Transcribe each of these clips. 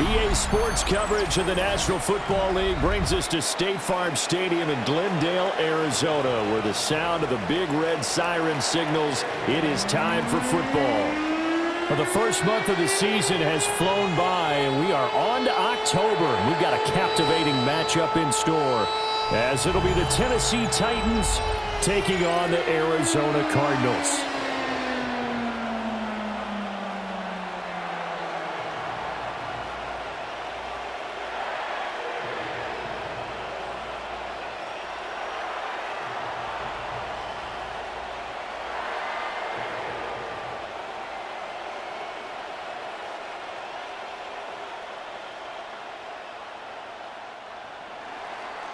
EA Sports coverage of the National Football League brings us to State Farm Stadium in Glendale, Arizona, where the sound of the big red siren signals it is time for football. Well, the first month of the season has flown by, and we are on to October. We've got a captivating matchup in store, as it'll be the Tennessee Titans taking on the Arizona Cardinals.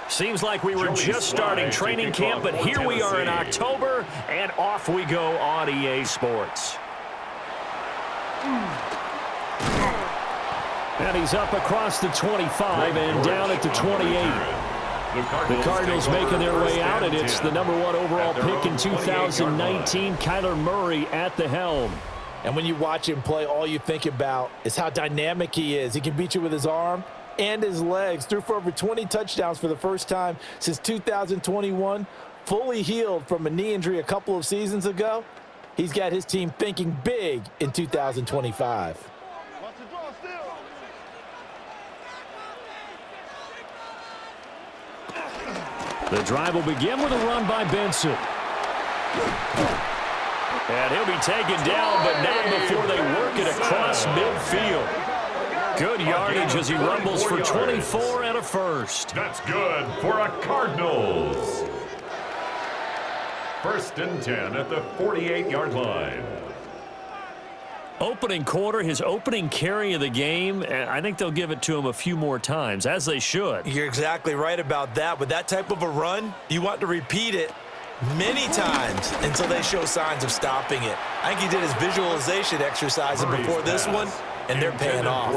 Seems like we were just starting training camp, but here we are in October, and off we go on EA Sports. And he's up across the 25 and down at the 28. The Cardinals making their way out, and it's the number 1 overall pick in 2019, Kyler Murray at the helm. And when you watch him play, all you think about is how dynamic he is. He can beat you with his arm and his legs. Threw for over 20 touchdowns for the first time since 2021. Fully healed from a knee injury a couple of seasons ago. He's got his team thinking big in 2025. The drive will begin with a run by Benson. And he'll be taken down, but not before they work it across midfield. Good yardage as he rumbles for 24 and a first. That's good for a Cardinals. 1st and 10 at the 48-yard line. Opening quarter, his opening carry of the game, and I think they'll give it to him a few more times, as they should. You're exactly right about that. With that type of a run, you want to repeat it many times until they show signs of stopping it. I think he did his visualization exercises before this one, and they're paying off.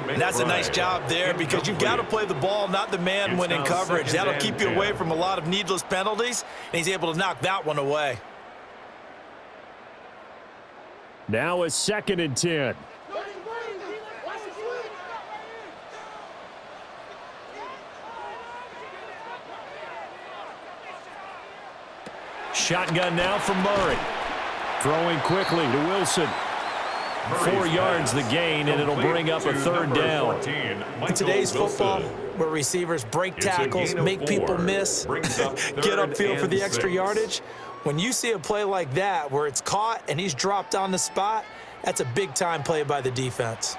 And that's a nice job there because you've got to play the ball, not the man when in coverage. That'll keep you away from a lot of needless penalties, and he's able to knock that one away. Now a 2nd and 10. Shotgun now from Murray. Throwing quickly to Wilson. 4 yards the gain, and it'll bring up a 3rd down. In today's football, where receivers break tackles, make people miss, get upfield for the extra yardage, when you see a play like that where it's caught and he's dropped on the spot, that's a big-time play by the defense.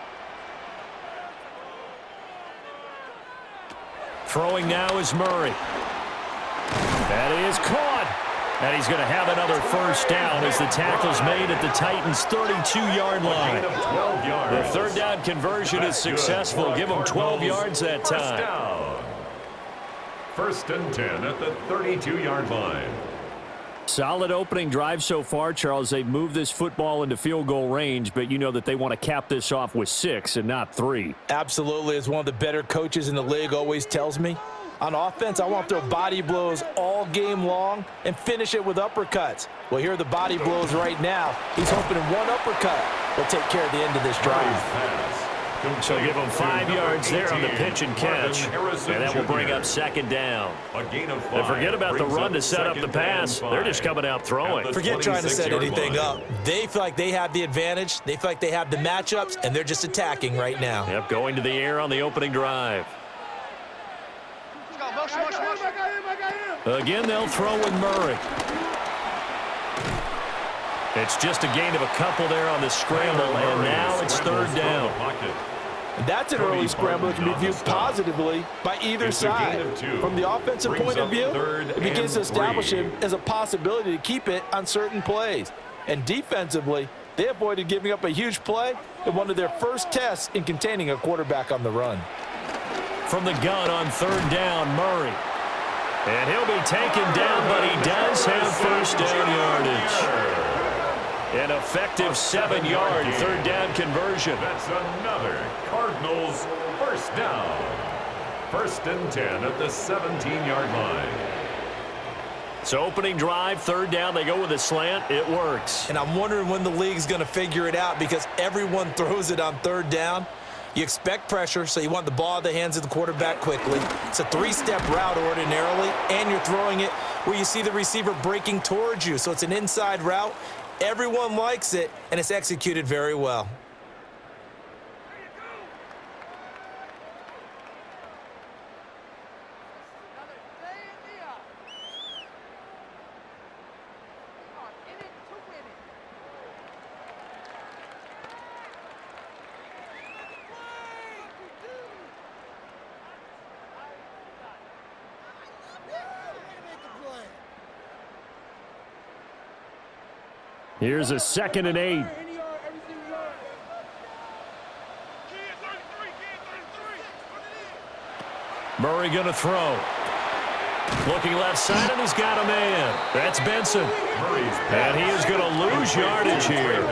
Throwing now is Murray. That is caught. And he's going to have another 1st down as the tackle's made at the Titans' 32-yard line. The 3rd down conversion is successful. Give them 12 yards that time. 1st and 10 at the 32-yard line. Solid opening drive so far, Charles. They've moved this football into field goal range, but you know that they want to cap this off with 6 and not 3. Absolutely. As one of the better coaches in the league always tells me, on offense, I want to throw body blows all game long and finish it with uppercuts. Well, here are the body blows right now. He's hoping in one uppercut will take care of the end of this drive. So give him 5 yards there on the pitch and catch, and that will bring up 2nd down. And forget about the run to set up the pass. They're just coming out throwing. Forget trying to set anything up. They feel like they have the advantage. They feel like they have the matchups, and they're just attacking right now. Yep, going to the air on the opening drive. Again, they'll throw with Murray. It's just a gain of a couple there on the scramble, and now it's 3rd down. And that's an early scramble that can be viewed positively by either side. From the offensive point of view, it begins to establish him as a possibility to keep it on certain plays. And defensively, they avoided giving up a huge play in one of their first tests in containing a quarterback on the run. From the gun on 3rd down, Murray. And he'll be taken down, but he does have 1st down yardage. An effective 7-yard 3rd down conversion. That's another Cardinals 1st down. 1st and 10 at the 17-yard line. So opening drive, 3rd down, they go with a slant. It works. And I'm wondering when the league's going to figure it out because everyone throws it on 3rd down. You expect pressure, so you want the ball in the hands of the quarterback quickly. It's a three-step route ordinarily, and you're throwing it where you see the receiver breaking towards you. So it's an inside route. Everyone likes it, and it's executed very well. Here's a 2nd and 8. Murray going to throw. Looking left side, and he's got a man. That's Benson. And he is going to lose yardage here.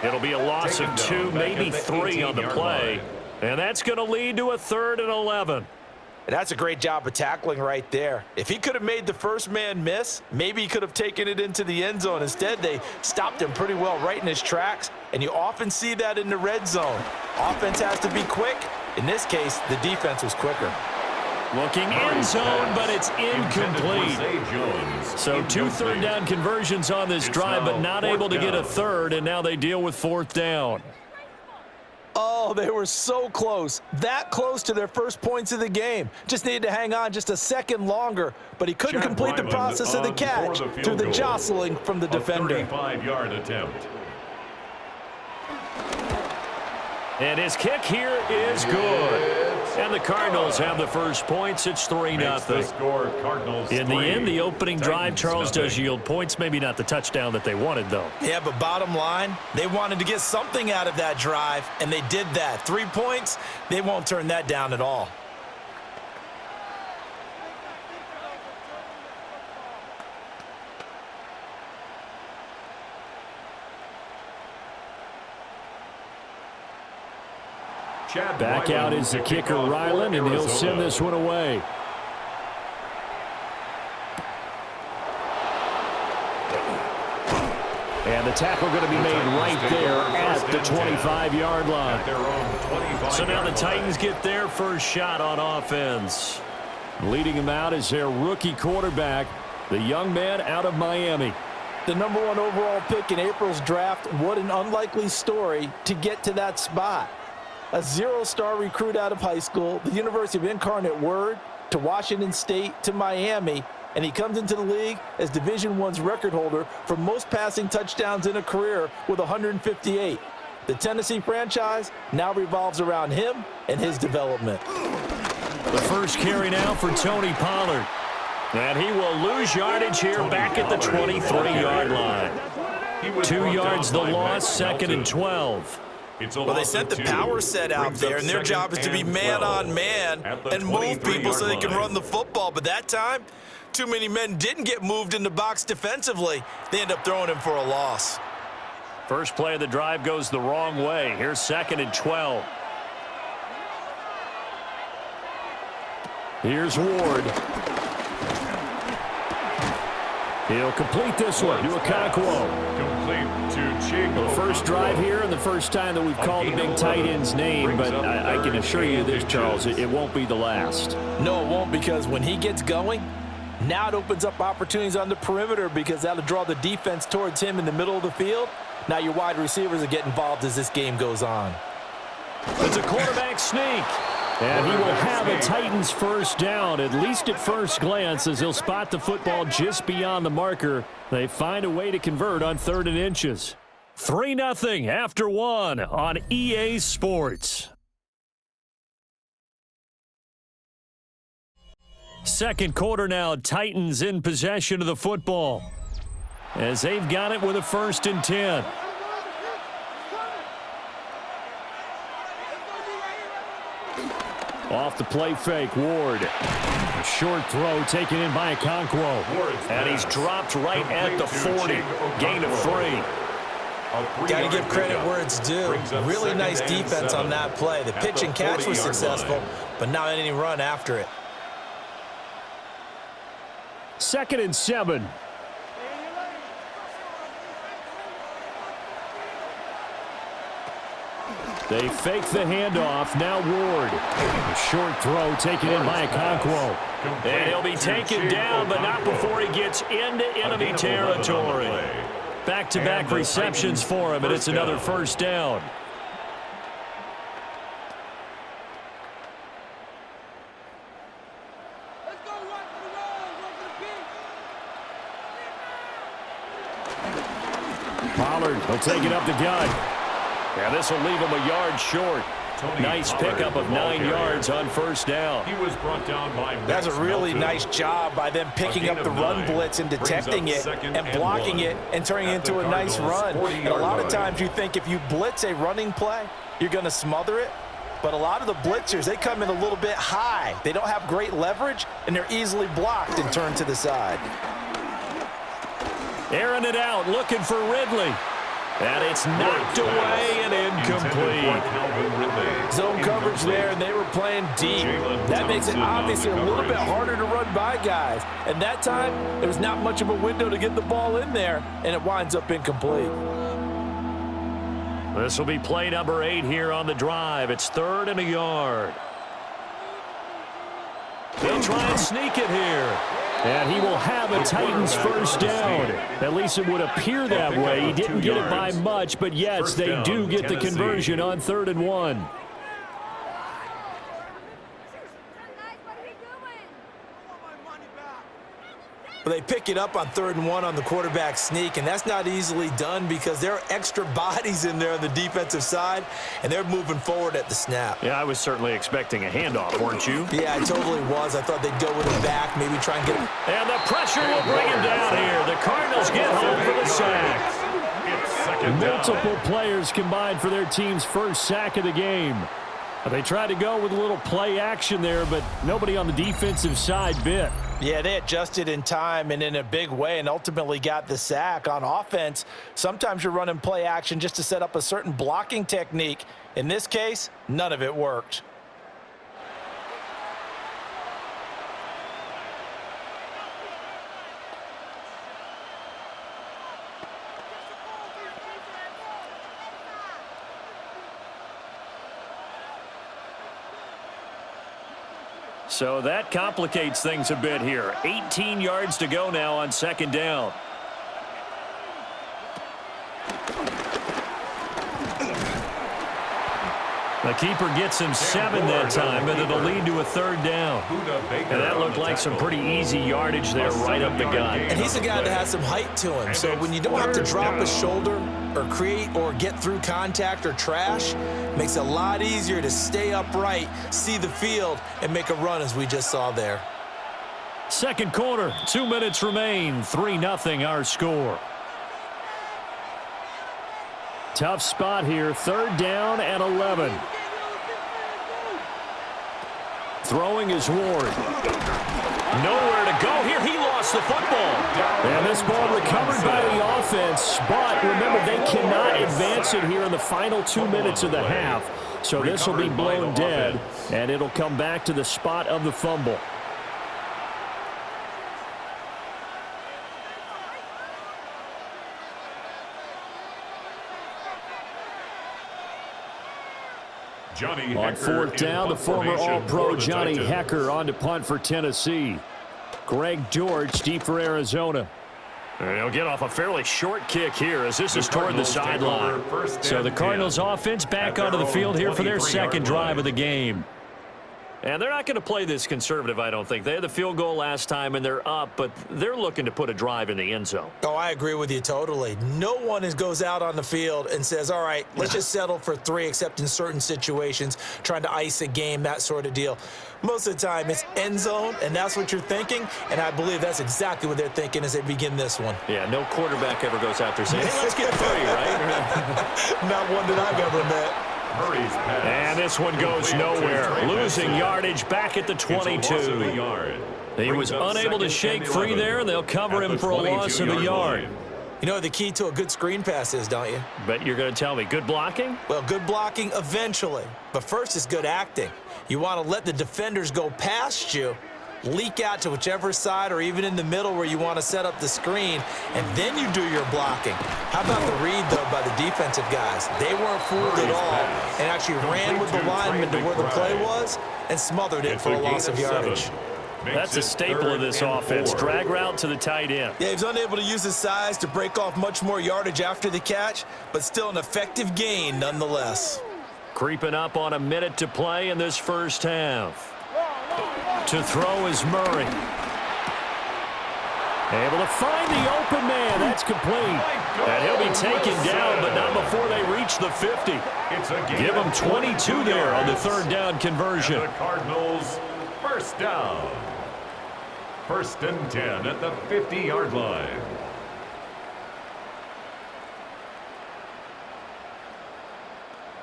It'll be a loss of 2, maybe 3 on the play. And that's going to lead to a 3rd and 11. And that's a great job of tackling right there. If he could have made the first man miss, maybe he could have taken it into the end zone. Instead, they stopped him pretty well right in his tracks, and you often see that in the red zone. Offense has to be quick. In this case, the defense was quicker. Looking end zone, but it's incomplete. So 2 third down conversions on this drive, but not able to get a third, and now they deal with 4th down. Oh, they were so close. That close to their first points of the game. Just needed to hang on just a second longer, but he couldn't complete the process of the catch through the jostling from the defender. 35-yard attempt. And his kick here is good. And the Cardinals have the first points. It's 3-0. In the end, the opening drive, Charles, does yield points. Maybe not the touchdown that they wanted, though. Yeah, but bottom line, they wanted to get something out of that drive, and they did that. 3 points, they won't turn that down at all. Back out is the kicker, Ryland, and he'll send this one away. And the tackle going to be made right there at the 25-yard line. So now the Titans get their first shot on offense. Leading them out is their rookie quarterback, the young man out of Miami. The #1 overall pick in April's draft. What an unlikely story to get to that spot. A 0-star recruit out of high school, the University of Incarnate Word, to Washington State, to Miami, and he comes into the league as Division I's record holder for most passing touchdowns in a career with 158. The Tennessee franchise now revolves around him and his development. The first carry now for Tony Pollard. And he will lose yardage here back at the 23-yard line. 2 yards the loss, 2nd and 12. Well, they sent the power set out there, and their job is to be man-on-man and move people so they can run the football. But that time, too many men didn't get moved in the box defensively. They end up throwing him for a loss. First play of the drive goes the wrong way. Here's 2nd and 12. Here's Ward. He'll complete this one to Okonkwo. The first drive here and the first time that we've called the big tight end's name, but I can assure you this, Charles, it won't be the last. No, it won't, because when he gets going, now it opens up opportunities on the perimeter because that'll draw the defense towards him in the middle of the field. Now your wide receivers will get involved as this game goes on. It's a quarterback sneak. And he will have a Titans first down, at least at first glance, as he'll spot the football just beyond the marker. They find a way to convert on 3rd and inches. 3-0 after 1 on EA Sports. Second quarter now, Titans in possession of the football as they've got it with a 1st and 10. Off the play fake, Ward. A short throw taken in by Okonkwo. And he's dropped right at the 40. Gain of 3. Got to give credit where it's due. Really nice defense on that play. The pitch and catch was successful, but not any run after it. 2nd and 7. They fake the handoff. Now Ward. A short throw taken in by Okonkwo. And he'll be taken down, but not before he gets into enemy territory. Back-to-back receptions for him, and it's another first down. Pollard will take it up the gut. Yeah, this will leave him a yard short. Nice pickup of 9 yards on first down. He was brought down by That's a really nice job by them picking up the run blitz and detecting it and blocking it and turning it into a nice run. And a lot of times you think if you blitz a running play, you're going to smother it. But a lot of the blitzers, they come in a little bit high. They don't have great leverage, and they're easily blocked and turned to the side. Airing it out, looking for Ridley. And it's knocked away and incomplete. Zone coverage there, and they were playing deep. That makes it obviously a little bit harder to run by guys. And that time, there was not much of a window to get the ball in there, and it winds up incomplete. This will be play number 8 here on the drive. It's 3rd and a yard. They'll try and sneak it here. And he will have a Titans first down. At least it would appear that way. He didn't get it by much, but yes, they do get the conversion on 3rd and 1. Well, they pick it up on 3rd and 1 on the quarterback sneak, and that's not easily done because there are extra bodies in there on the defensive side, and they're moving forward at the snap. Yeah, I was certainly expecting a handoff, weren't you? Yeah, I totally was. I thought they'd go with him back, maybe try and get him. And the pressure will bring him down here. The Cardinals get home for the sack. Multiple players combined for their team's first sack of the game. They tried to go with a little play action there, but nobody on the defensive side bit. Yeah, they adjusted in time and in a big way and ultimately got the sack. On offense, sometimes you're running play action just to set up a certain blocking technique. In this case, none of it worked. So that complicates things a bit here. 18 yards to go now on 2nd down. The keeper gets him 7 that time, but it'll lead to a 3rd down. And that looked like some pretty easy yardage there right up the gut. And he's a guy that has some height to him, so when you don't have to drop a shoulder or create or get through contact or trash, it makes it a lot easier to stay upright, see the field, and make a run as we just saw there. 2nd quarter, 2 minutes remain, 3-0 our score. Tough spot here, 3rd down and 11. Throwing is Ward. Nowhere to go here. He lost the football. And this ball recovered by the offense. But remember, they cannot advance it here in the final 2 minutes of the half. So this will be blown dead, and it'll come back to the spot of the fumble. On 4th down, the former All-Pro Johnny Hekker on to punt for Tennessee. Greg George deep for Arizona. And he'll get off a fairly short kick here as this is toward the sideline. So the Cardinals offense back onto the field here for their 2nd drive of the game. And they're not going to play this conservative, I don't think. They had the field goal last time, and they're up, but they're looking to put a drive in the end zone. Oh, I agree with you totally. No one goes out on the field and says, all right, let's just settle for 3, except in certain situations, trying to ice a game, that sort of deal. Most of the time, it's end zone, and that's what you're thinking, and I believe that's exactly what they're thinking as they begin this one. Yeah, no quarterback ever goes out there saying, hey, let's get 3, right? Not one that I've ever met. And this one goes nowhere. Losing yardage back at the 22. He was unable to shake free there, and they'll cover him for a loss of a yard. You know what the key to a good screen pass is, don't you? Bet you're going to tell me. Good blocking? Well, good blocking eventually. But first is good acting. You want to let the defenders go past you leak out to whichever side or even in the middle where you want to set up the screen, and then you do your blocking. How about the read, though, by the defensive guys? They weren't fooled at all and actually ran with the lineman to where the play was and smothered it for a loss of yardage. That's a staple of this offense. Drag route to the tight end. Yeah, he's unable to use his size to break off much more yardage after the catch, but still an effective gain nonetheless. Creeping up on a minute to play in this first half. To throw is Murray. Able to find the open man. That's complete. And he'll be taken down, but not before they reach the 50. Give him 22 there on the third down conversion. The Cardinals, first down. First and 10 at the 50-yard line.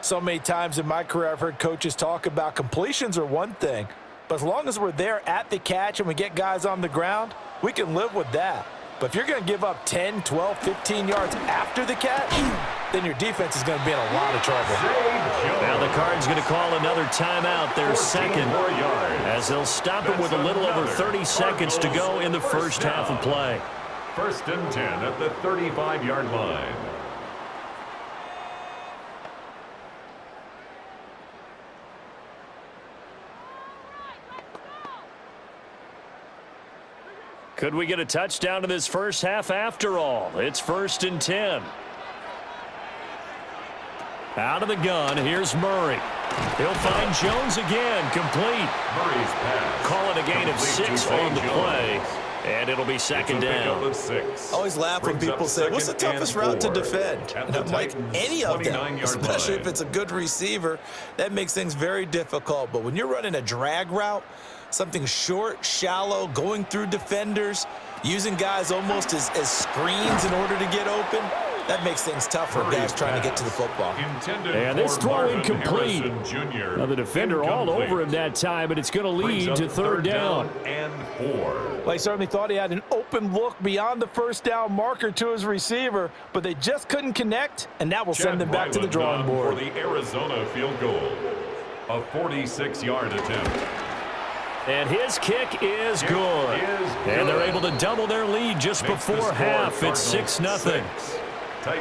So many times in my career I've heard coaches talk about completions are one thing, but as long as we're there at the catch and we get guys on the ground, we can live with that. But if you're going to give up 10, 12, 15 yards after the catch, then your defense is going to be in a lot of trouble. Now the Cards going to call another timeout, their second, as they'll stop it with a little over 30 seconds to go in the first half of play. First and 10 at the 35-yard line. Could we get a touchdown in this first half after all? It's first and 10. Out of the gun, here's Murray. He'll find Jones again, complete. Murray's pass. Call it a gain of 6 on the play, and it'll be second down. Always laugh when people say, what's the toughest route to defend? And I'm like, any of them, especially if it's a good receiver. That makes things very difficult. But when you're running a drag route, something short, shallow, going through defenders, using guys almost as screens in order to get open, that makes things tough for guys trying to get to the football. And this throw incomplete. Now the defender all over him that time, but it's going to lead to third down. And 4. Well, he certainly thought he had an open look beyond the first down marker to his receiver, but they just couldn't connect, and that will send them back to the drawing board. For the Arizona field goal, a 46-yard attempt. And his kick is good. And they're able to double their lead just before half. It's 6-0.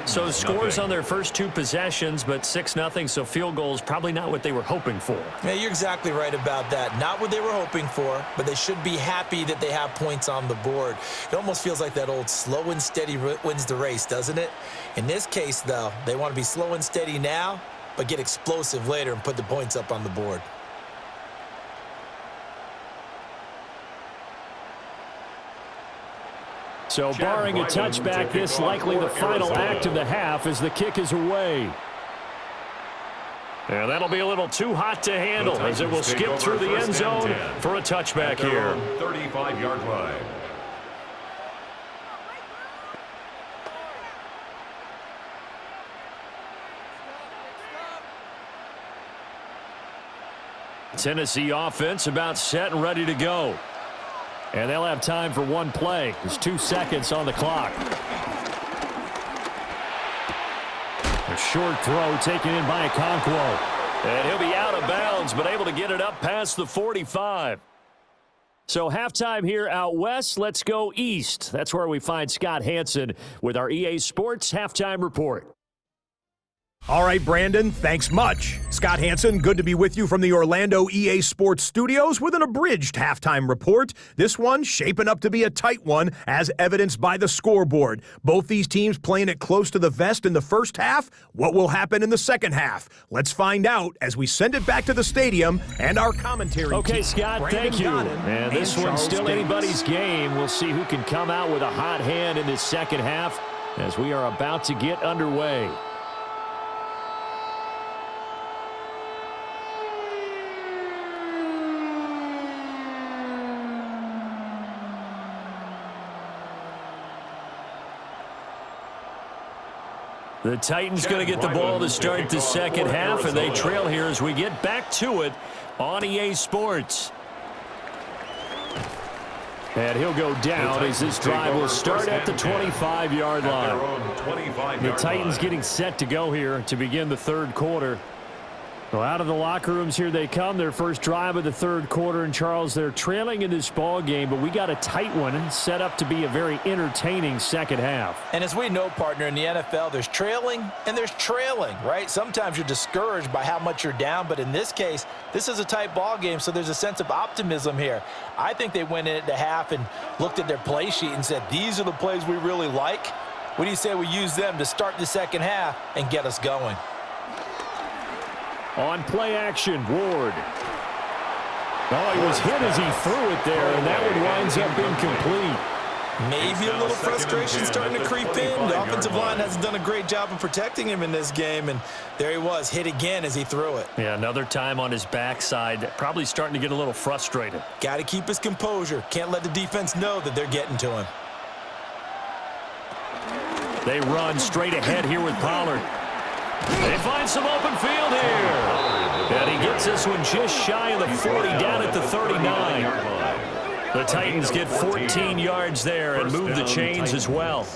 So scores on their first 2 possessions, but 6-0, so field goal is probably not what they were hoping for. Yeah, you're exactly right about that. Not what they were hoping for, but they should be happy that they have points on the board. It almost feels like that old slow and steady wins the race, doesn't it? In this case, though, they want to be slow and steady now, but get explosive later and put the points up on the board. So barring a touchback, this likely the final act of the half as the kick is away. And that'll be a little too hot to handle as it will skip through the end zone for a touchback here. 35-yard line. Tennessee offense about set and ready to go. And they'll have time for one play. There's 2 seconds on the clock. A short throw taken in by Okonkwo. And he'll be out of bounds, but able to get it up past the 45. So halftime here out west. Let's go east. That's where we find Scott Hanson with our EA Sports Halftime Report. All right, Brandon, thanks much. Scott Hanson, good to be with you from the Orlando EA Sports Studios with an abridged halftime report. This one shaping up to be a tight one, as evidenced by the scoreboard. Both these teams playing it close to the vest in the first half. What will happen in the second half? Let's find out as we send it back to the stadium and our commentary Okay, team. Scott, Brandon thank you. Godden And this one's still anybody's game. We'll see who can come out with a hot hand in this second half as we are about to get underway. The Titans going to get the ball to start the second half, and they trail here as we get back to it on EA Sports. And he'll go down as this drive will start at the 25-yard line. The Titans getting set to go here to begin the third quarter. Well, out of the locker rooms here they come. Their first drive of the third quarter. And, Charles, they're trailing in this ball game, but we got a tight one and set up to be a very entertaining second half. And as we know, partner, in the NFL, there's trailing and there's trailing, right? Sometimes you're discouraged by how much you're down, but in this case, this is a tight ball game, so there's a sense of optimism here. I think they went in at the half and looked at their play sheet and said, these are the plays we really like. What do you say we use them to start the second half and get us going? On play action, Ward. Oh, he was hit as he threw it there, and that one winds up incomplete. Maybe a little frustration starting to creep in. The offensive line hasn't done a great job of protecting him in this game, and there he was, hit again as he threw it. Yeah, another time on his backside, probably starting to get a little frustrated. Got to keep his composure. Can't let the defense know that they're getting to him. They run straight ahead here with Pollard. They find some open field here. And he gets this one just shy of the 40, down at the 39. The Titans get 14 yards there and move the chains as well.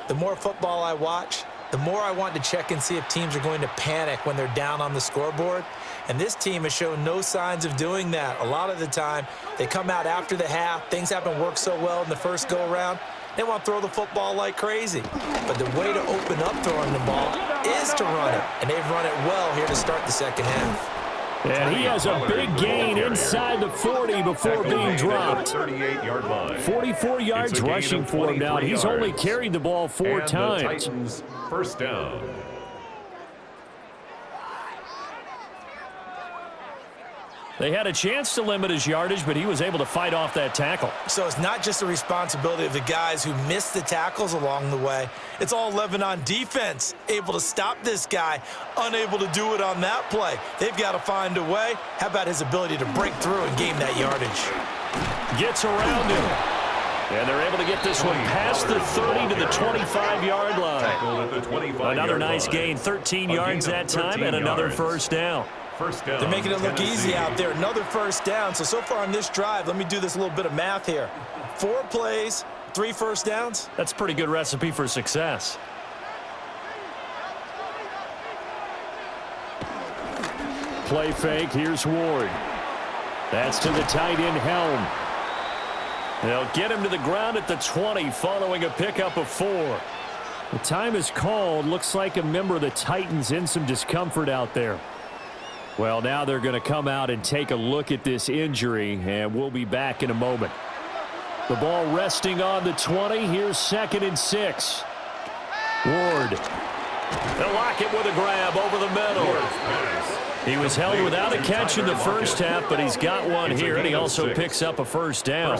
The more football I watch, the more I want to check and see if teams are going to panic when they're down on the scoreboard. And this team has shown no signs of doing that. A lot of the time, they come out after the half. Things haven't worked so well in the first go-around. They want to throw the football like crazy. But the way to open up throwing the ball is to run it. And they've run it well here to start the second half. And he has a big gain inside the 40 before being dropped. 44 yards rushing for him now. He's only carried the ball 4 times. The Titans first down. They had a chance to limit his yardage, but he was able to fight off that tackle. So it's not just the responsibility of the guys who missed the tackles along the way. It's all 11 on defense, able to stop this guy, unable to do it on that play. They've got to find a way. How about his ability to break through and gain that yardage? Gets around him. And they're able to get this one past the 30 to the 25-yard line. Another nice gain, 13 yards that time, and another first down. They're making it look easy out there. Another first down. So far on this drive, let me do this little bit of math here. 4 plays, 3 first downs. That's a pretty good recipe for success. Play fake. Here's Ward. That's to the tight end, Helm. They'll get him to the ground at the 20 following a pickup of 4. The time is called. Looks like a member of the Titans in some discomfort out there. Well, now they're going to come out and take a look at this injury, and we'll be back in a moment. The ball resting on the 20. Here's 2nd and 6. Ward. They'll lock it with a grab over the middle. He was held without a catch in the first half, but he's got one here, and he also picks up a first down.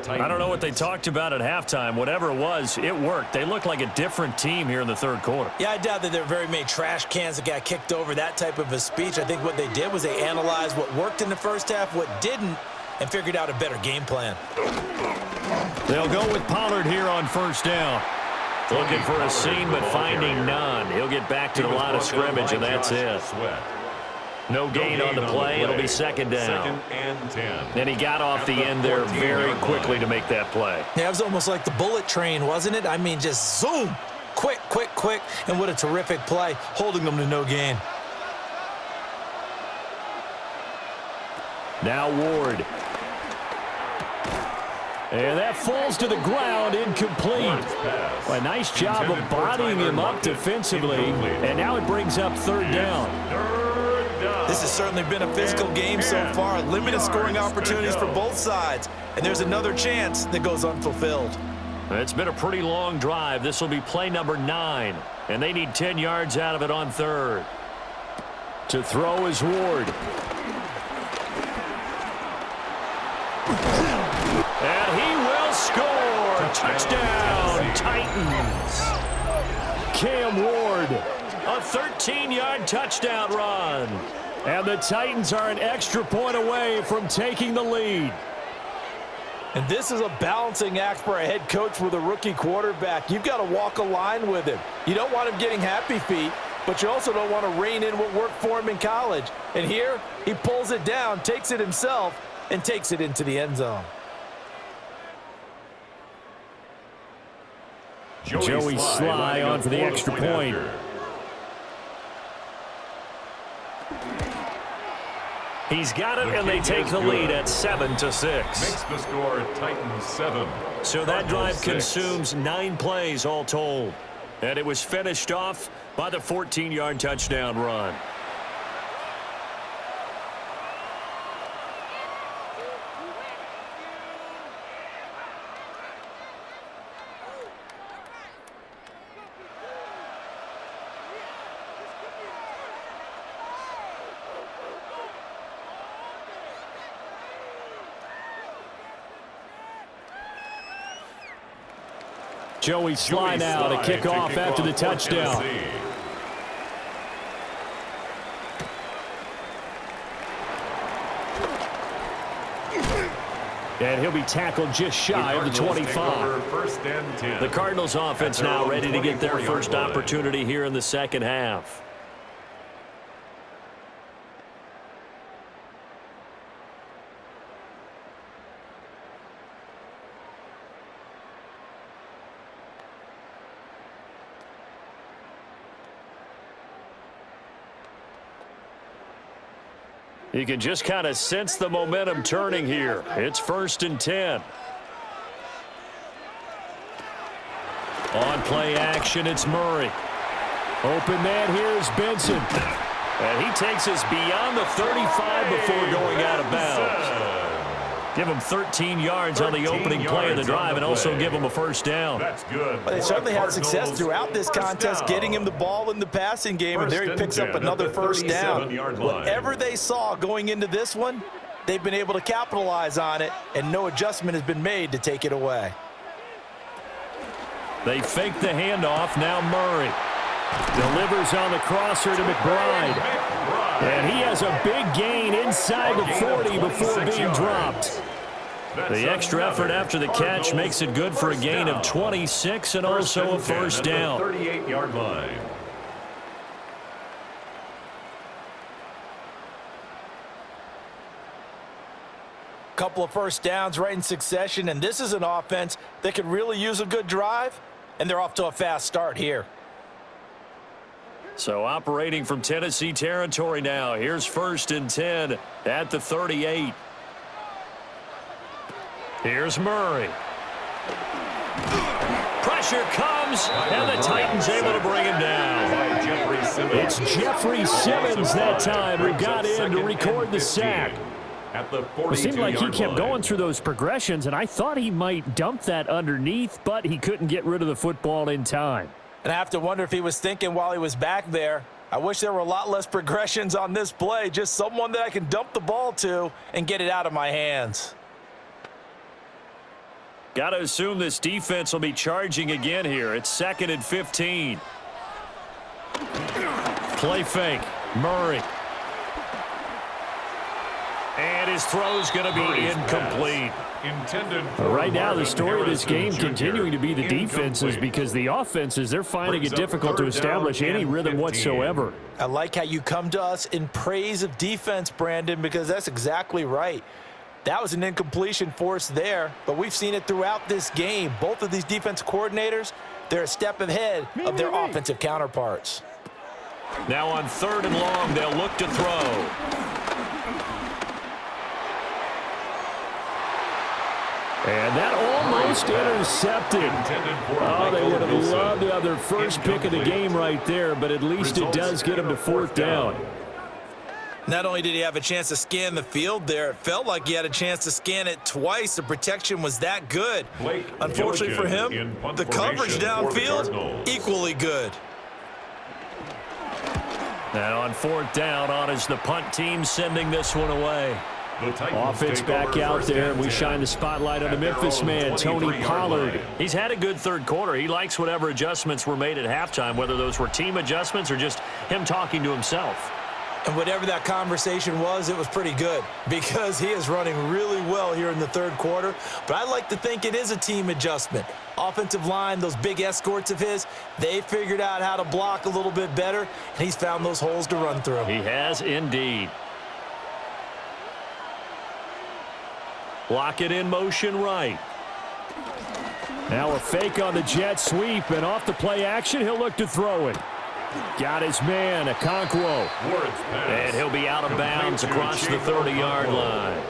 I don't know what they talked about at halftime. Whatever it was, it worked. They look like a different team here in the third quarter. Yeah, I doubt that there are very many trash cans that got kicked over, that type of a speech. I think what they did was they analyzed what worked in the first half, what didn't, and figured out a better game plan. They'll go with Pollard here on first down. Looking for a seam, but finding none. He'll get back to the line of scrimmage, and that's it. No gain on the play. It'll be 2nd down. 2nd and 10. And he got off the end there very quickly to make that play. Yeah, it was almost like the bullet train, wasn't it? I mean, just zoom. Quick, quick, quick. And what a terrific play, holding them to no gain. Now Ward. And that falls to the ground, incomplete. A nice job of bodying him up defensively. And now it brings up 3rd down. This has certainly been a physical game so far. Limited scoring opportunities for both sides. And there's another chance that goes unfulfilled. It's been a pretty long drive. This will be play number 9. And they need 10 yards out of it on 3rd. To throw is Ward. And he will score. Touchdown, Titans. Cam Ward. A 13-yard touchdown run. And the Titans are an extra point away from taking the lead. And this is a balancing act for a head coach with a rookie quarterback. You've got to walk a line with him. You don't want him getting happy feet, but you also don't want to rein in what worked for him in college. And here, he pulls it down, takes it himself, and takes it into the end zone. Joey Sly on for the extra point. He's got it, and they take the lead at 7-6. Makes the score Titans 7. So that drive 6. consumes 9 plays all told. And it was finished off by the 14-yard touchdown run. Joey Sly now to kick off after the touchdown. And he'll be tackled just shy of the 25. The Cardinals offense now ready to get their first opportunity here in the second half. You can just kind of sense the momentum turning here. It's 1st and 10. On play action, it's Murray. Open man here is Benson. And he takes us beyond the 35 before going out of bounds. Give him 13 yards on the opening play of the drive and also give him a first down. That's good. But they certainly had success throughout this contest, getting him the ball in the passing game, and there he picks up another first down. Whatever they saw going into this one, they've been able to capitalize on it, and no adjustment has been made to take it away. They fake the handoff. Now Murray delivers on the crosser to McBride. And he has a big gain inside the 40 before being dropped. The extra effort after the catch makes it good for a gain of 26 and also a first down. 38-yard line. Couple of first downs right in succession, and this is an offense that could really use a good drive, and they're off to a fast start here. So operating from Tennessee territory now. Here's 1st and 10 at the 38. Here's Murray. Pressure comes, and the Titans able to bring him down. It's Jeffrey Simmons that time who got in to record the sack. It seemed like he kept going through those progressions, and I thought he might dump that underneath, but he couldn't get rid of the football in time. And I have to wonder if he was thinking while he was back there, I wish there were a lot less progressions on this play, just someone that I can dump the ball to and get it out of my hands. Got to assume this defense will be charging again here. It's 2nd and 15. Play fake. Murray. And his throw's going to be incomplete. Right now, the story of this game continuing to be the defenses, because the offenses, they're finding it difficult to establish any rhythm whatsoever. I like how you come to us in praise of defense, Brandon, because that's exactly right. That was an incompletion force there, but we've seen it throughout this game. Both of these defense coordinators, they're a step ahead of their offensive counterparts. Now on 3rd and long, they'll look to throw. And that almost intercepted. Oh, they would have loved to have their first pick of the game right there, but at least it does get them to 4th down. Not only did he have a chance to scan the field there, it felt like he had a chance to scan it twice. The protection was that good. Unfortunately for him, the coverage downfield, equally good. Now on 4th down, on is the punt team sending this one away. Offense back out there, and we shine the spotlight on the Memphis man, Tony Pollard. He's had a good 3rd quarter. He likes whatever adjustments were made at halftime, whether those were team adjustments or just him talking to himself. And whatever that conversation was, it was pretty good, because he is running really well here in the 3rd quarter. But I like to think it is a team adjustment. Offensive line, those big escorts of his, they figured out how to block a little bit better, and he's found those holes to run through. He has indeed. Lock it in motion right. Now a fake on the jet sweep, and off the play action, he'll look to throw it. Got his man, Okonkwo. And he'll be out of bounds across the 30-yard line.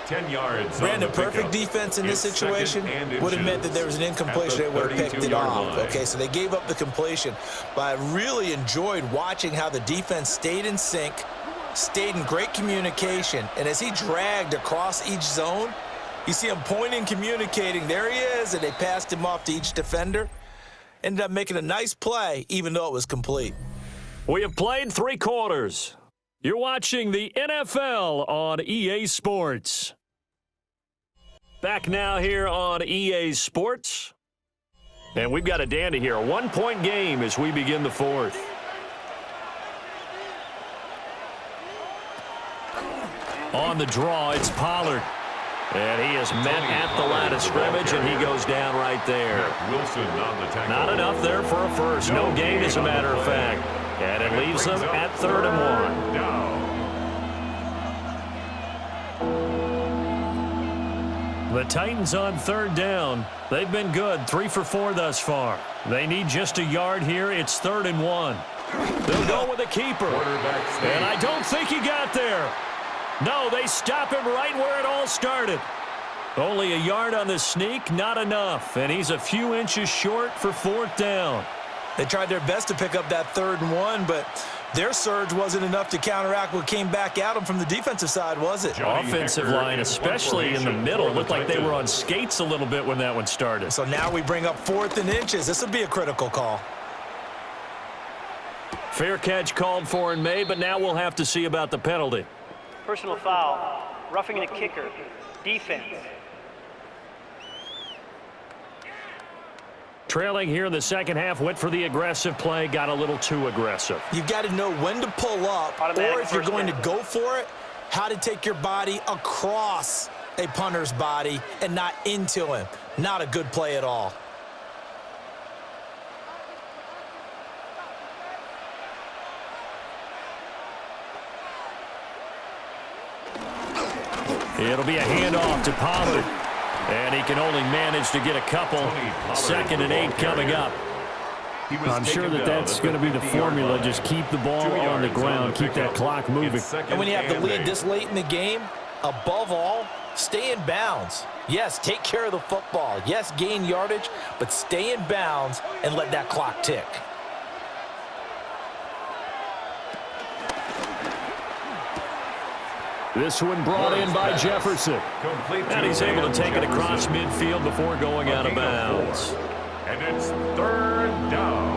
10 yards. Brandon, perfect defense in this situation would have meant that there was an incompletion. They would have picked it off. Okay, so they gave up the completion. But I really enjoyed watching how the defense stayed in sync, stayed in great communication, and as he dragged across each zone, you see him pointing, communicating. There he is, and they passed him off to each defender. Ended up making a nice play, even though it was complete. We have played 3 quarters. You're watching the NFL on EA Sports. Back now here on EA Sports. And we've got a dandy here. A 1-point game as we begin the 4th. On the draw, it's Pollard. And he is met at the line of scrimmage, and he goes down right there. Not enough there for a first. No gain, as a matter of fact. And it leaves them at 3rd and 1. The Titans on 3rd down. They've been good, 3 for 4 thus far. They need just a yard here. It's 3rd and 1. They'll go with a keeper. And I don't think he got there. No, they stop him right where it all started. Only a yard on the sneak, not enough. And he's a few inches short for 4th down. They tried their best to pick up that 3rd and 1, but their surge wasn't enough to counteract what came back at them from the defensive side, was it? Offensive line, especially in the middle, looked like they were on skates a little bit when that one started. So now we bring up 4th and inches. This would be a critical call. Fair catch called for and made, but now we'll have to see about the penalty. Personal foul, roughing the kicker, defense. Trailing here in the second half, went for the aggressive play, got a little too aggressive. You've got to know when to pull up, or if you're going to go for it, how to take your body across a punter's body and not into him. Not a good play at all. It'll be a handoff to Pollard. And he can only manage to get a couple. 2nd and 8 coming up. I'm sure that that's going to be the formula. Just keep the ball on the ground. Keep that clock moving. And when you have the lead this late in the game, above all, stay in bounds. Yes, take care of the football. Yes, gain yardage, but stay in bounds and let that clock tick. This one brought in by Jefferson. And he's able to take it across midfield before going out of bounds. And it's 3rd down.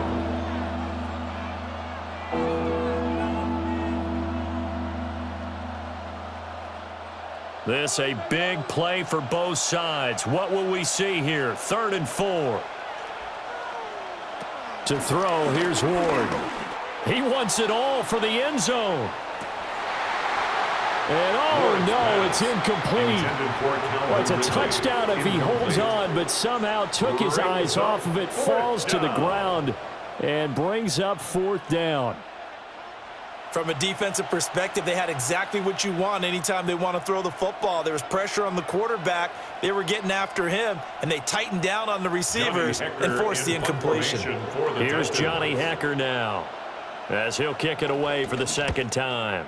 This a big play for both sides. What will we see here? 3rd and 4. To throw, here's Ward. He wants it all for the end zone. And oh no, it's incomplete. Well, it's a touchdown if he holds on, but somehow took his eyes off of it, falls to the ground, and brings up 4th down. From a defensive perspective, they had exactly what you want anytime they want to throw the football. There was pressure on the quarterback. They were getting after him, and they tightened down on the receivers and forced the incompletion. Here's Johnny Hecker now, as he'll kick it away for the 2nd time.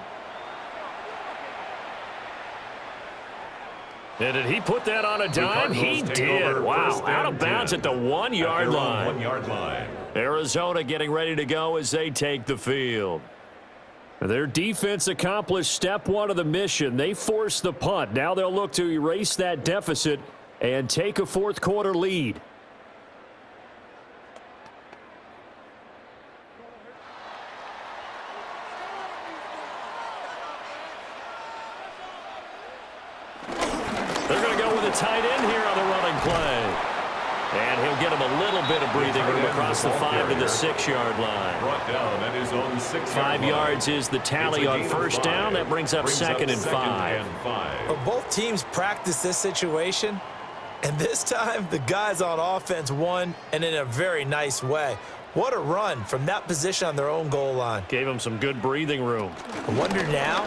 And did he put that on a dime? He did. Wow, out of bounds at the 1-yard line. Arizona getting ready to go as they take the field. Their defense accomplished step 1 of the mission. They forced the punt. Now they'll look to erase that deficit and take a 4th quarter lead. They're going to go with a tight end here on the running play. And he'll get him a little bit of breathing room across the 5 to the 6-yard line. 5 yards is the tally on 1st down. That brings up 2nd and 5. Well, both teams practiced this situation, and this time the guys on offense won, and in a very nice way. What a run from that position on their own goal line. Gave him some good breathing room. I wonder now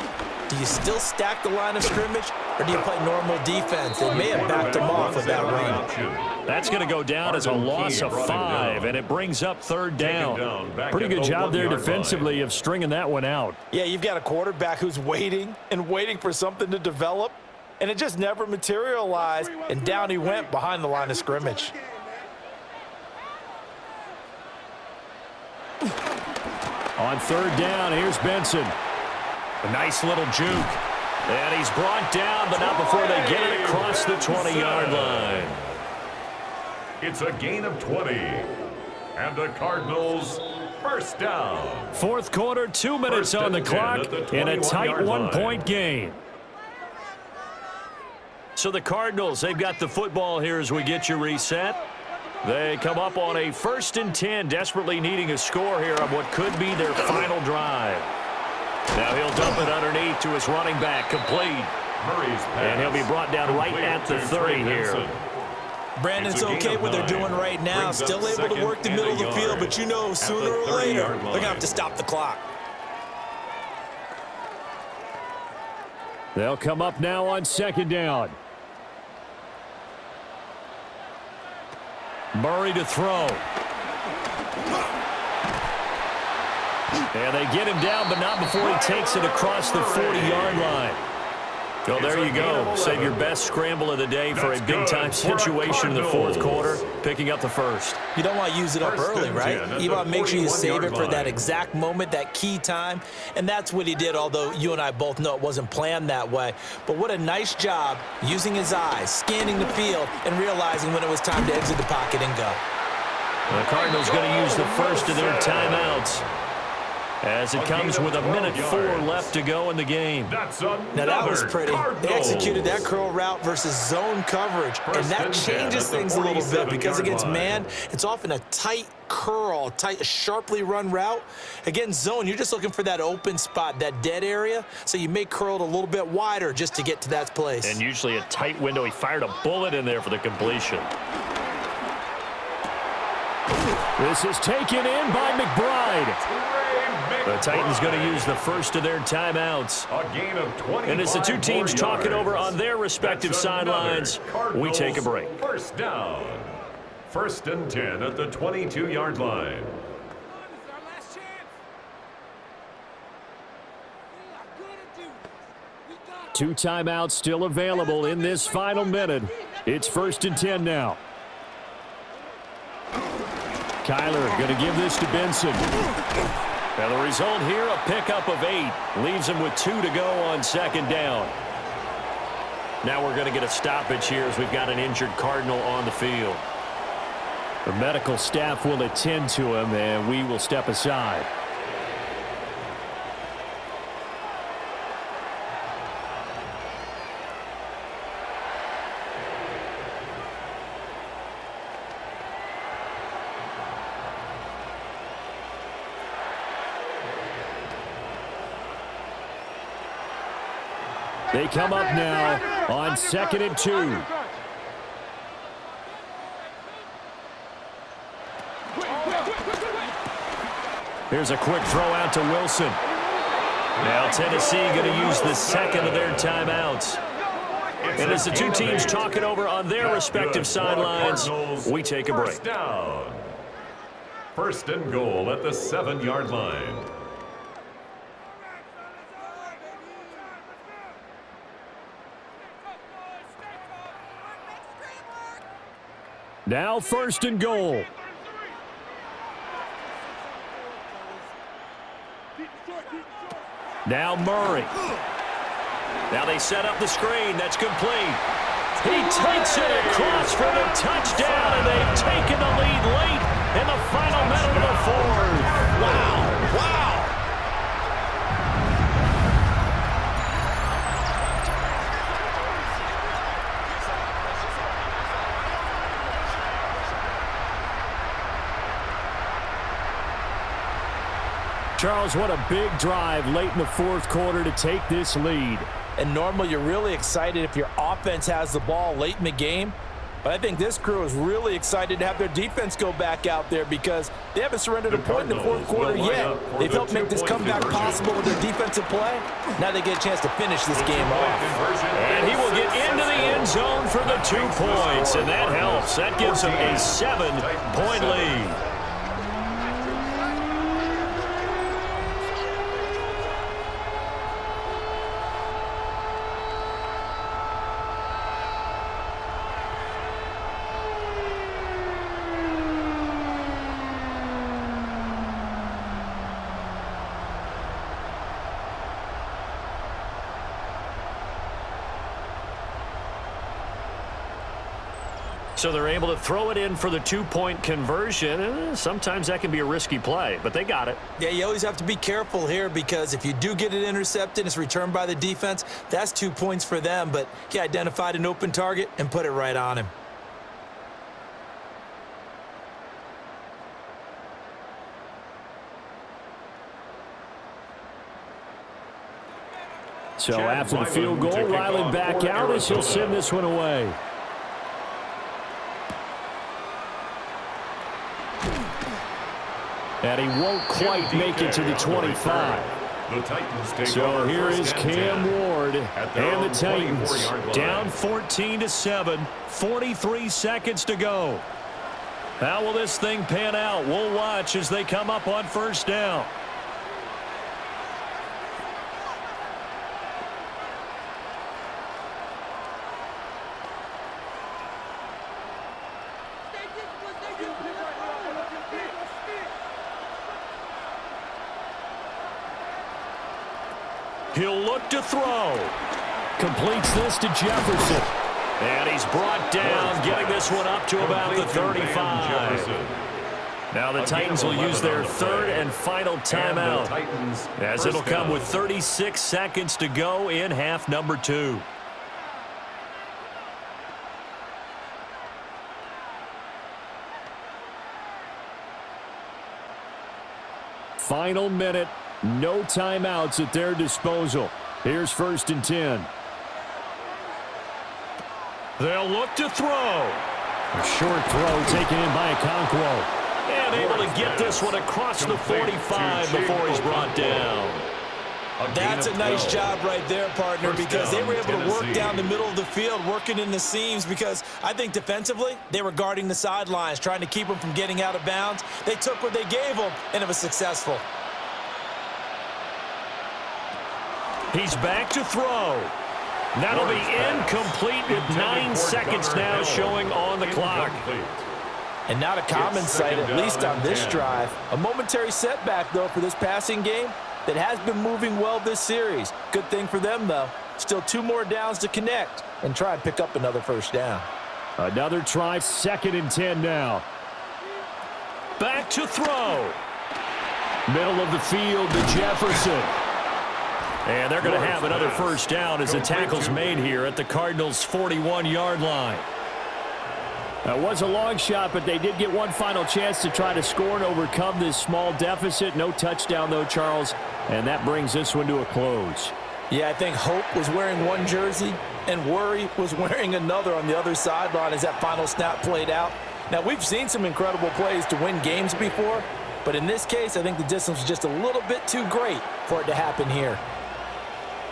Do you still stack the line of scrimmage, or do you play normal defense? They may have backed them off with that run. That's going to go down as a loss of 5, and it brings up third down. Pretty good job there defensively of stringing that one out. Yeah, you've got a quarterback who's waiting and waiting for something to develop, and it just never materialized, and down he went behind the line of scrimmage. On third down, here's Benson. A nice little juke. And he's brought down, but not before they get it across the 20-yard line. It's a gain of 20. And the Cardinals first down. Fourth quarter, 2 minutes on the clock in a tight one-point game. So the Cardinals, they've got the football here as we get you reset. They come up on a 1st and 10, desperately needing a score here on what could be their final drive. Now he'll dump it underneath to his running back, complete. And he'll be brought down right at the 30 here. Brandon, it's okay what they're doing right now. Still able to work the middle of the field, but you know sooner or later they're going to have to stop the clock. They'll come up now on 2nd down. Murray to throw. And they get him down, but not before he takes it across the 40-yard line. Well, there you go. Save your best scramble of the day for a big-time situation in the fourth quarter, picking up the first. You don't want to use it up early, right? You want to make sure you save it for that exact moment, that key time, and that's what he did, although you and I both know it wasn't planned that way. But what a nice job using his eyes, scanning the field, and realizing when it was time to exit the pocket and go. The Cardinals going to use the first of their timeouts as it comes with 1:04 left to go in the game. Now that was pretty. They executed that curl route versus zone coverage, and that changes things a little bit because against man, it's often a tight curl, tight, sharply run route. Against zone, you're just looking for that open spot, that dead area, so you may curl it a little bit wider just to get to that place. And usually a tight window. He fired a bullet in there for the completion. This is taken in by McBride. The Titans going to use the first of their timeouts. And as the two teams talk it over on their respective sidelines, we take a break. First down. 1st and 10 at the 22-yard line. Two timeouts still available in this final minute. It's 1st and 10 now. Kyler going to give this to Benson. Now the result here, a pickup of 8. Leaves him with 2 to go on 2nd down. Now we're going to get a stoppage here as we've got an injured Cardinal on the field. The medical staff will attend to him, and we will step aside. They come up now on 2nd and 2. Here's a quick throw out to Wilson. Now Tennessee going to use the second of their timeouts. And as the two teams talk it over on their respective sidelines, we take a break. 1st and goal at the 7-yard line. Now 1st and goal. Now Murray. Now they set up the screen. That's complete. He takes it across for the touchdown, and they've taken the lead late in the final minute of the fourth. Wow. Wow. Charles, what a big drive late in the fourth quarter to take this lead. And normal, you're really excited if your offense has the ball late in the game. But I think this crew is really excited to have their defense go back out there because they haven't surrendered a point in the fourth quarter yet. They've helped make this comeback possible with their defensive play. Now they get a chance to finish this game off. And he will get into the end zone for the 2 points, and that helps. That gives them a 7-point lead. So they're able to throw it in for the 2-point conversion. Sometimes that can be a risky play, but they got it. Yeah, you always have to be careful here because if you do get it intercepted, it's returned by the defense, that's 2 points for them. But he identified an open target and put it right on him. So after the field goal, Riley back out as he'll send this one away. And he won't quite make it to the 25. So here is Cam Ward and the Titans down 14-7, 43 seconds to go. How will this thing pan out? We'll watch as they come up on first down. He'll look to throw. Completes this to Jefferson. And he's brought down, getting this one up to about the 35. Now the Titans will use their third and final timeout, as it'll come with 36 seconds to go in half number 2. Final minute. No timeouts at their disposal. Here's 1st and 10. They'll look to throw. A short throw taken in by Okonkwo. And able to get this one across the 45 before he's brought down. That's a nice job right there, partner, because they were able to work down the middle of the field, working in the seams, because I think defensively they were guarding the sidelines, trying to keep them from getting out of bounds. They took what they gave them, and it was successful. He's back to throw. That'll be incomplete with 9 seconds now showing on the clock. And not a common sight, at least on this drive. A momentary setback, though, for this passing game that has been moving well this series. Good thing for them, though. Still 2 more downs to connect and try and pick up another first down. Another try, 2nd and 10 now. Back to throw. Middle of the field to Jefferson. And they're going to have another first down as the tackle's made here at the Cardinals' 41-yard line. That was a long shot, but they did get one final chance to try to score and overcome this small deficit. No touchdown, though, Charles, and that brings this one to a close. Yeah, I think hope was wearing one jersey and worry was wearing another on the other sideline as that final snap played out. Now, we've seen some incredible plays to win games before, but in this case, I think the distance was just a little bit too great for it to happen here.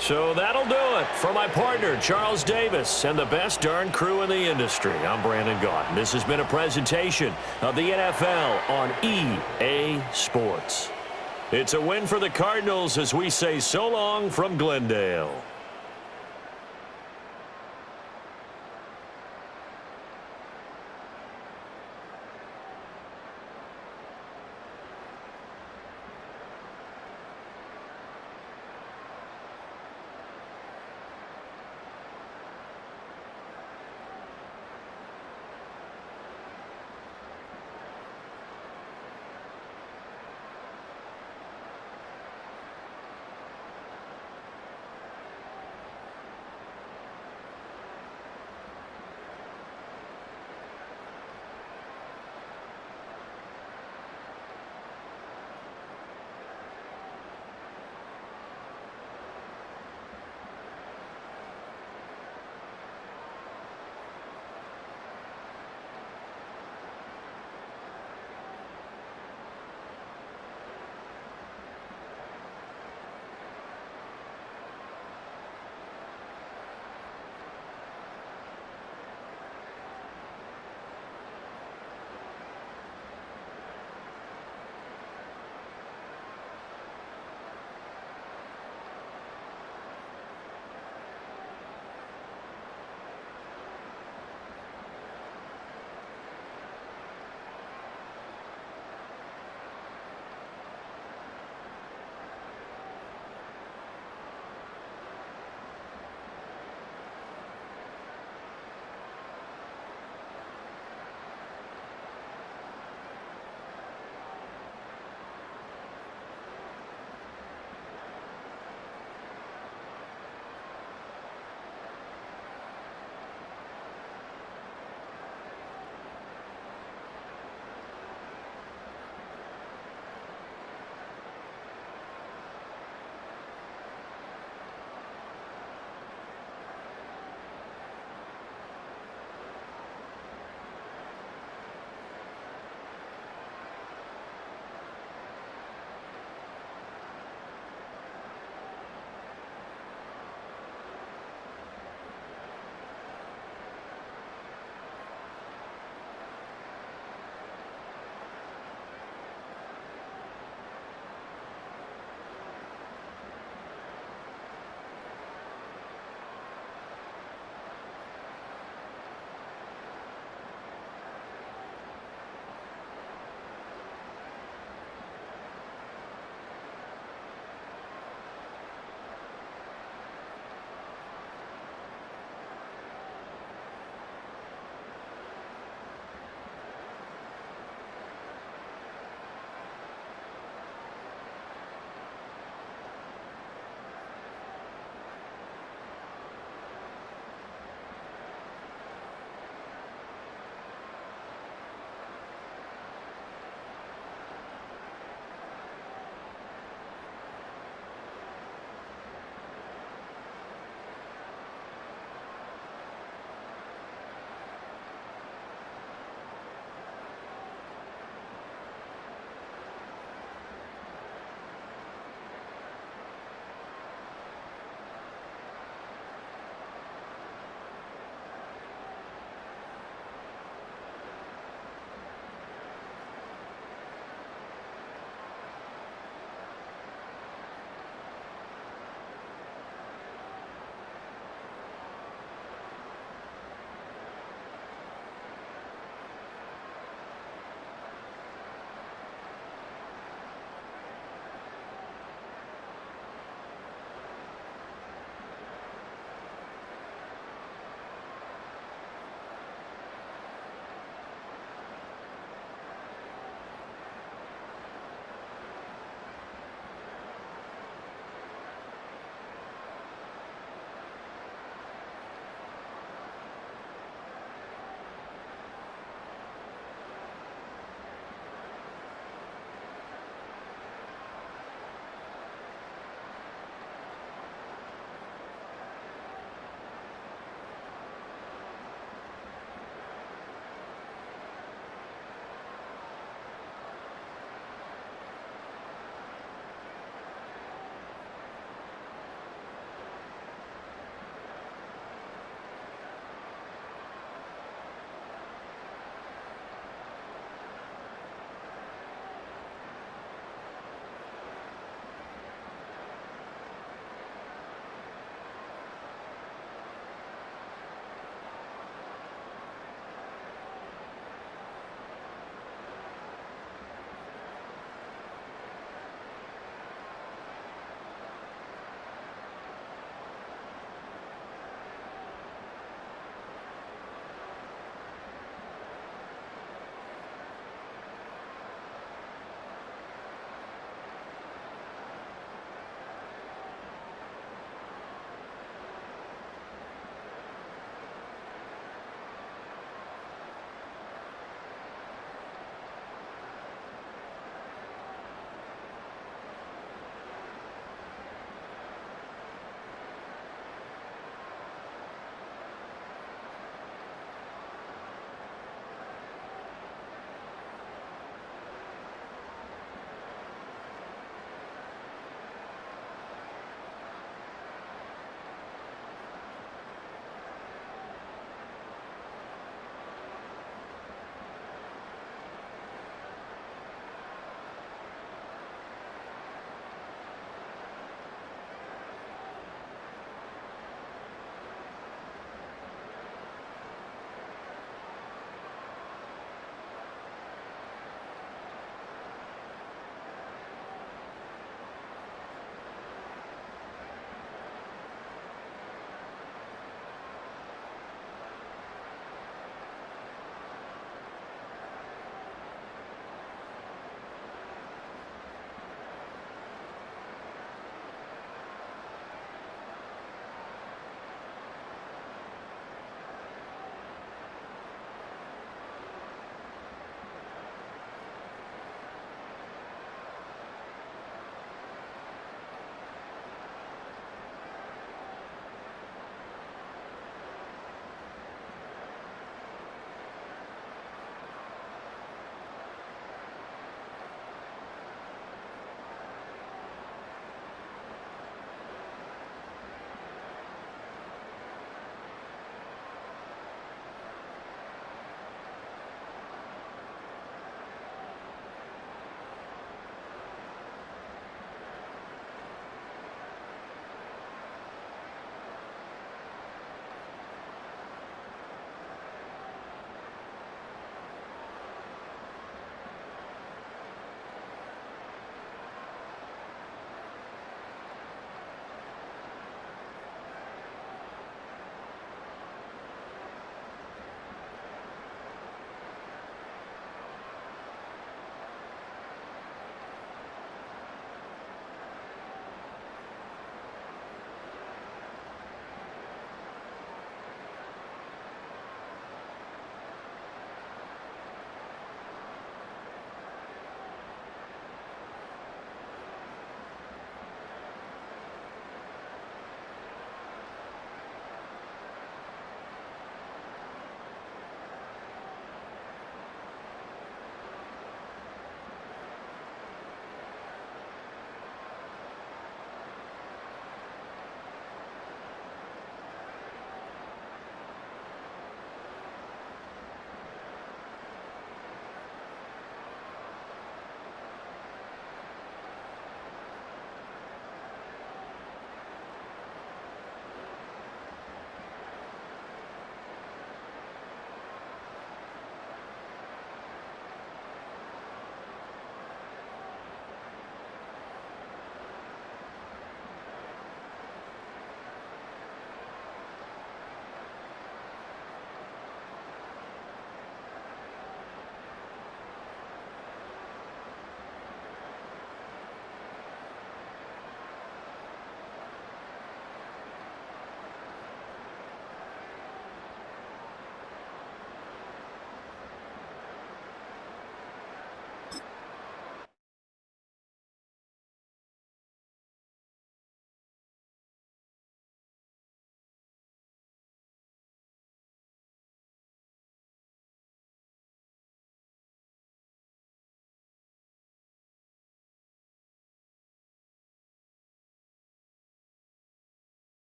So that'll do it for my partner, Charles Davis, and the best darn crew in the industry. I'm Brandon Gaudin. This has been a presentation of the NFL on EA Sports. It's a win for the Cardinals as we say so long from Glendale.